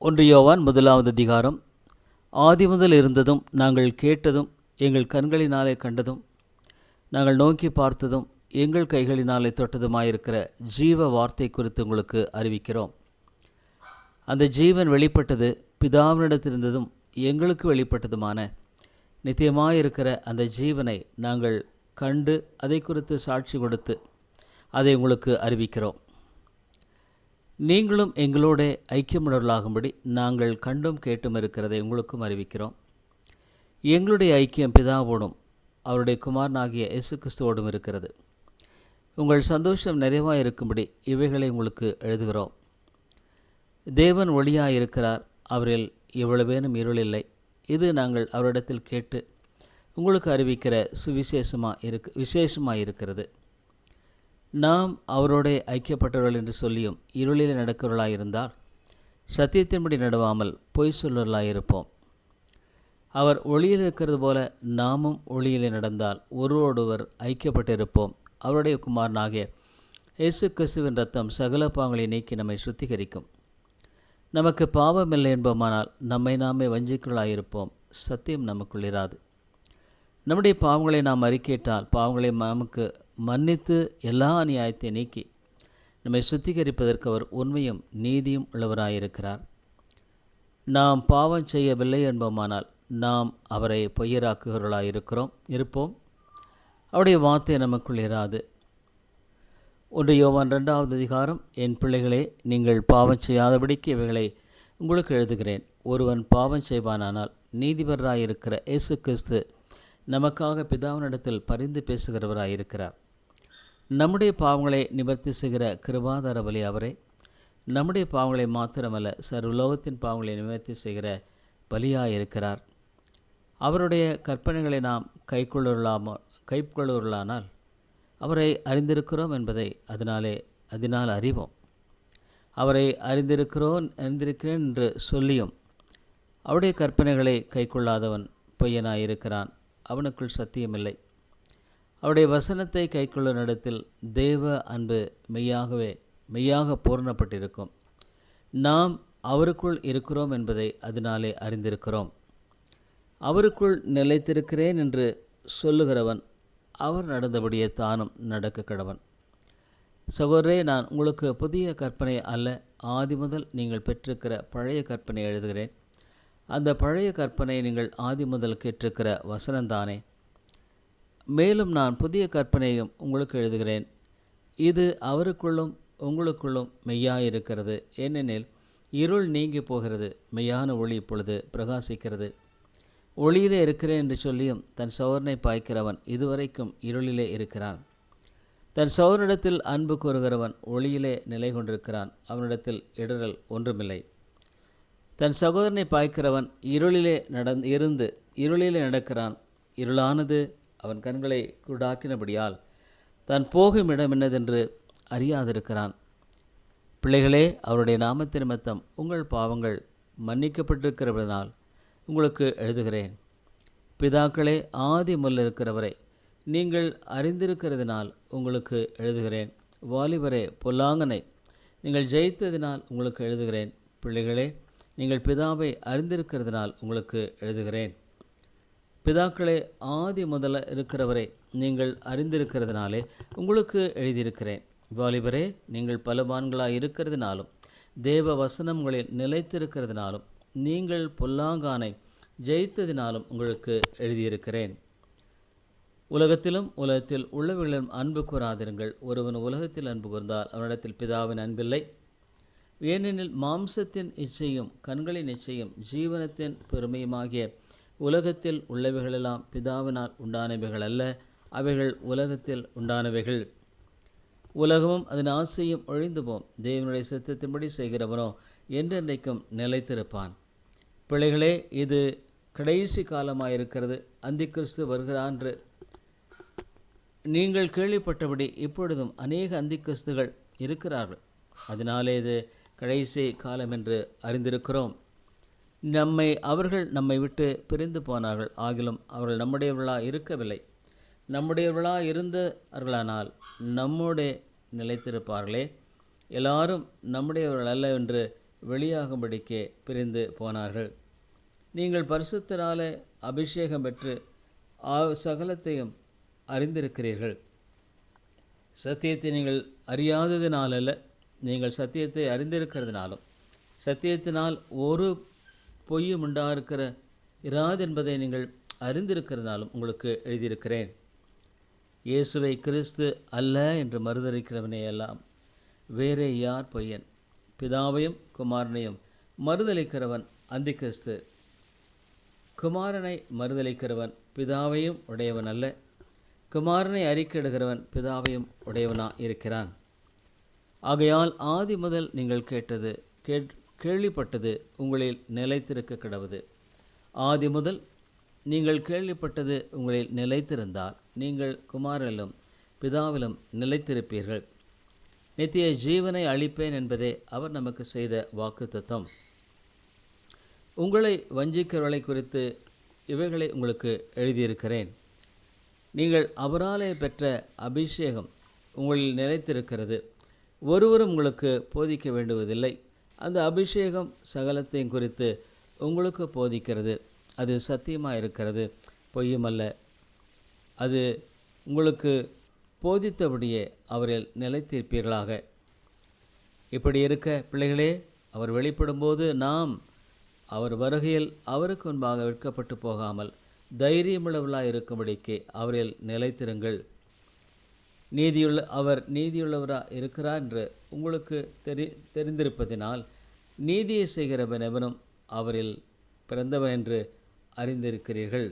ஒன்று யோவான் முதலாவது அதிகாரம். ஆதிமுதல் இருந்ததும் நாங்கள் கேட்டதும் எங்கள் கண்களினாலே கண்டதும் நாங்கள் நோக்கி பார்த்ததும் எங்கள் கைகளினாலே தொட்டதுமாயிருக்கிற ஜீவ வார்த்தை குறித்து உங்களுக்கு அறிவிக்கிறோம். அந்த ஜீவன் வெளிப்பட்டது, பிதாவினிடத்திலிருந்ததும் எங்களுக்கு வெளிப்பட்டதுமான நித்தியமாயிருக்கிற அந்த ஜீவனை நாங்கள் கண்டு அதை குறித்து சாட்சி கொடுத்து அதை உங்களுக்கு அறிவிக்கிறோம். நீங்களும் எங்களோட ஐக்கியமுள்ளவர்களாகும்படி நாங்கள் கண்டும் கேட்டும் இருக்கிறதை உங்களுக்கும் அறிவிக்கிறோம். எங்களுடைய ஐக்கியம் பிதாவோடும் அவருடைய குமாரனாகிய இயேசு கிறிஸ்துவோடும் இருக்கிறது. உங்கள் சந்தோஷம் நிறைவாக இருக்கும்படி இவைகளை உங்களுக்கு எழுதுகிறோம். தேவன் ஒளியாக இருக்கிறார், அவரில் எவ்வளவேனும் இருள் இல்லை. இது நாங்கள் அவரிடத்தில் கேட்டு உங்களுக்கு அறிவிக்கிற விசேஷமாக இருக்கிறது. நாம் அவரோட ஐக்கியப்பட்டவர்கள் என்று சொல்லியும் இருளில் நடக்கிறவர்களாயிருந்தால் சத்தியத்தின்படி நடவாமல் பொய் சொல்வர்களாயிருப்போம். அவர் ஒளியில் இருக்கிறது போல நாமும் ஒளியிலே நடந்தால் ஒருவரோடொருவர் ஐக்கியப்பட்டிருப்போம். அவருடைய குமாரனாகிய இயேசு கிறிஸ்துவின் இரத்தம் சகல பாவங்களை நீக்கி நம்மை சுத்திகரிக்கும். நமக்கு பாவமில்லை என்போமானால் நம்மை நாமே வஞ்சிக்கலாயிருப்போம், சத்தியம் நமக்குள் இராது. நம்முடைய பாவங்களை நாம் அறிக்கையிட்டால் பாவங்களை நமக்கு மன்னித்து எல்லா அநியாயத்தை நீக்கி நம்மை சுத்திகரிப்பதற்கு அவர் உண்மையும் நீதியும் உள்ளவராயிருக்கிறார். நாம் பாவம் செய்யவில்லை என்போமானால் நாம் அவரை பொய்யராக்குகிறவர்களாயிருப்போம். அவருடைய வார்த்தை நமக்குள் இராது. ஒன்று யோவான் 2வது அதிகாரம். என் பிள்ளைகளே, நீங்கள் பாவம் செய்யாதபடிக்கு இவைகளை உங்களுக்கு எழுதுகிறேன். ஒருவன் பாவம் செய்வானானால் நீதிபரராயிருக்கிற இயேசு கிறிஸ்து நமக்காக பிதாவினிடத்தில் பரிந்து பேசுகிறவராயிருக்கிறார். நம்முடைய பாவங்களை நிவர்த்தி செய்கிற கிருபாதார பலி அவரே. நம்முடைய பாவங்களை மாத்திரமல்ல, சர்வலோகத்தின் பாவங்களை நிவர்த்தி செய்கிற பலியாயிருக்கிறார். அவருடைய கற்பனைகளை நாம் கைக்கொள்ளுவர்களானால் அவரை அறிந்திருக்கிறோம் என்பதை அதனால் அறிவோம். அவரை அறிந்திருக்கிறேன் என்று சொல்லியும் அவருடைய கற்பனைகளை கைக்கொள்ளாதவன் பொய்யனாயிருக்கிறான், அவனுக்குள் சத்தியமில்லை. அவருடைய வசனத்தை கைக்கொள்ளும் இடத்தில் தேவ அன்பு மெய்யாக பூரணப்பட்டிருக்கும். நாம் அவருக்குள் இருக்கிறோம் என்பதை அதனாலே அறிந்திருக்கிறோம். அவருக்குள் நிலைத்திருக்கிறேன் என்று சொல்லுகிறவன் அவர் நடந்தபடியே தானும் நடக்க கடவன். சகோதரே, நான் உங்களுக்கு புதிய கற்பனை அல்ல, ஆதி முதல் நீங்கள் பெற்றிருக்கிற பழைய கற்பனை எழுதுகிறேன். அந்த பழைய கற்பனை நீங்கள் ஆதி முதல் கேட்டிருக்கிற வசனம்தானே. மேலும் நான் புதிய கற்பனையும் உங்களுக்கு எழுதுகிறேன். இது அவருக்குள்ளும் உங்களுக்குள்ளும் மெய்யாயிருக்கிறது. ஏனெனில் இருள் நீங்கி போகிறது, மெய்யான ஒளி இப்பொழுது பிரகாசிக்கிறது. ஒளியிலே இருக்கிறேன் என்று சொல்லியும் தன் சகோதரனை பாய்க்கிறவன் இதுவரைக்கும் இருளிலே இருக்கிறான். தன் சகோதரனிடத்தில் அன்பு கூறுகிறவன் ஒளியிலே நிலை கொண்டிருக்கிறான், அவனிடத்தில் இடரல் ஒன்றுமில்லை. தன் சகோதரனை பாய்க்கிறவன் இருளிலே நடக்கிறான். இருளானது அவன் கண்களை குருடாக்கினபடியால் தான் போகும் இடம் என்னதென்று அறியாதிருக்கிறான். பிள்ளைகளே, அவருடைய நாமத்து நிமித்தம் உங்கள் பாவங்கள் மன்னிக்கப்பட்டிருக்கிறபடினால் உங்களுக்கு எழுதுகிறேன். பிதாக்களே, ஆதி முதல் இருக்கிறவரை நீங்கள் அறிந்திருக்கிறதினால் உங்களுக்கு எழுதுகிறேன். வாலிபரே, பொல்லாங்கனை நீங்கள் ஜெயித்ததினால் உங்களுக்கு எழுதுகிறேன். பிள்ளைகளே, நீங்கள் பிதாவை அறிந்திருக்கிறதினால் உங்களுக்கு எழுதுகிறேன். பிதாக்களே, ஆதி முதல இருக்கிறவரை நீங்கள் அறிந்திருக்கிறதுனாலே உங்களுக்கு எழுதியிருக்கிறேன். வாலிபரே, நீங்கள் பலவான்களாக இருக்கிறதுனாலும் தேவ வசனம் உங்களில் நிலைத்திருக்கிறதுனாலும் நீங்கள் பொல்லாங்கானை ஜெயித்ததினாலும் உங்களுக்கு எழுதியிருக்கிறேன். உலகத்தில் உள்ளவர்களிடம் அன்பு கூறாதிருங்கள். ஒருவன் உலகத்தில் அன்பு கூர்ந்தால் அவனிடத்தில் பிதாவின் அன்பில்லை. ஏனெனில் மாம்சத்தின் இச்சையும் கண்களின் இச்சையும் ஜீவனத்தின் பெருமையுமாகிய உலகத்தில் உள்ளவைகளெல்லாம் பிதாவினால் உண்டானவைகள் அல்ல, அவைகள் உலகத்தில் உண்டானவைகள். உலகமும் அதன் ஆசையும் ஒழிந்து போம், தேவனுடைய சித்தத்தின்படி செய்கிறவனோ என்றென்றைக்கும் நிலைத்திருப்பான். பிள்ளைகளே, இது கடைசி காலமாயிருக்கிறது. அந்திக்கிறிஸ்து வருகிறான் என்று நீங்கள் கேள்விப்பட்டபடி இப்பொழுதும் அநேக அந்திக்கிறிஸ்துகள் இருக்கிறார்கள். அதனாலே இது கடைசி காலம் என்று அறிந்திருக்கிறோம். அவர்கள் நம்மை விட்டு பிரிந்து போனார்கள், ஆகிலும் அவர்கள் நம்முடையவர்களாக இருக்கவில்லை. நம்முடையவர்களாக இருந்தவர்களானால் நம்முடைய நிலைத்திருப்பார்களே. எல்லாரும் நம்முடையவர்கள் அல்ல என்று வெளியாகும்படிக்கே பிரிந்து போனார்கள். நீங்கள் பரிசுத்தராலே அபிஷேகம் பெற்று சகலத்தையும் அறிந்திருக்கிறீர்கள். சத்தியத்தை நீங்கள் அறியாததினாலல்ல, நீங்கள் சத்தியத்தை அறிந்திருக்கிறதுனாலும் சத்தியத்தினால் ஒரு பொய்யும் உண்டாயிருக்கிற இராது என்பதை நீங்கள் அறிந்திருக்கிறதுனாலும் உங்களுக்கு எழுதியிருக்கிறேன். இயேசுவை கிறிஸ்து அல்ல என்று மறுதலிக்கிறவனே எல்லாம் வேறே யார் பொய்யன்? பிதாவையும் குமாரனையும் மறுதலிக்கிறவன் அந்திகிறிஸ்து. குமாரனை மறுதலிக்கிறவன் பிதாவையும் உடையவன் அல்ல, குமாரனை அறிக்கையிடுகிறவன் பிதாவையும் இருக்கிறான். ஆகையால் ஆதி முதல் நீங்கள் கேள்விப்பட்டது உங்களில் நிலைத்திருக்க கிடவது. ஆதி முதல் நீங்கள் கேள்விப்பட்டது உங்களில் நிலைத்திருந்தால் நீங்கள் குமாரனிலும் பிதாவிலும் நிலைத்திருப்பீர்கள். நித்திய ஜீவனை அளிப்பேன் என்பதே அவர் நமக்கு செய்த வாக்குத்தத்தம். உங்களை வஞ்சிக்கிறவர்களை குறித்து இவைகளை உங்களுக்கு எழுதியிருக்கிறேன். நீங்கள் அவராலே பெற்ற அபிஷேகம் உங்களில் நிலைத்திருக்கிறது. ஒருவரும் உங்களுக்கு போதிக்க வேண்டுவதில்லை. அந்த அபிஷேகம் சகலத்தையும் குறித்து உங்களுக்கு போதிக்கிறது. அது சத்தியமாக இருக்கிறது, பொய்யுமல்ல. அது உங்களுக்கு போதித்தபடியே அவரில் நிலைத்திருப்பீர்களாக. இப்படி இருக்க பிள்ளைகளே, அவர் வெளிப்படும்போது நாம் அவர் வருகையில் அவருக்கு முன்பாக வெட்கப்பட்டு போகாமல் தைரியமுள்ளவர்களாக இருக்கும்படிக்கு அவரில் நிலைத்திருங்கள். அவர் நீதியுள்ளவராக இருக்கிறார் என்று உங்களுக்கு தெரிந்திருப்பதினால் நீதியை செய்கிறவன் எவனும் அவரில் பிறந்தவன் என்று அறிந்திருக்கிறீர்கள்.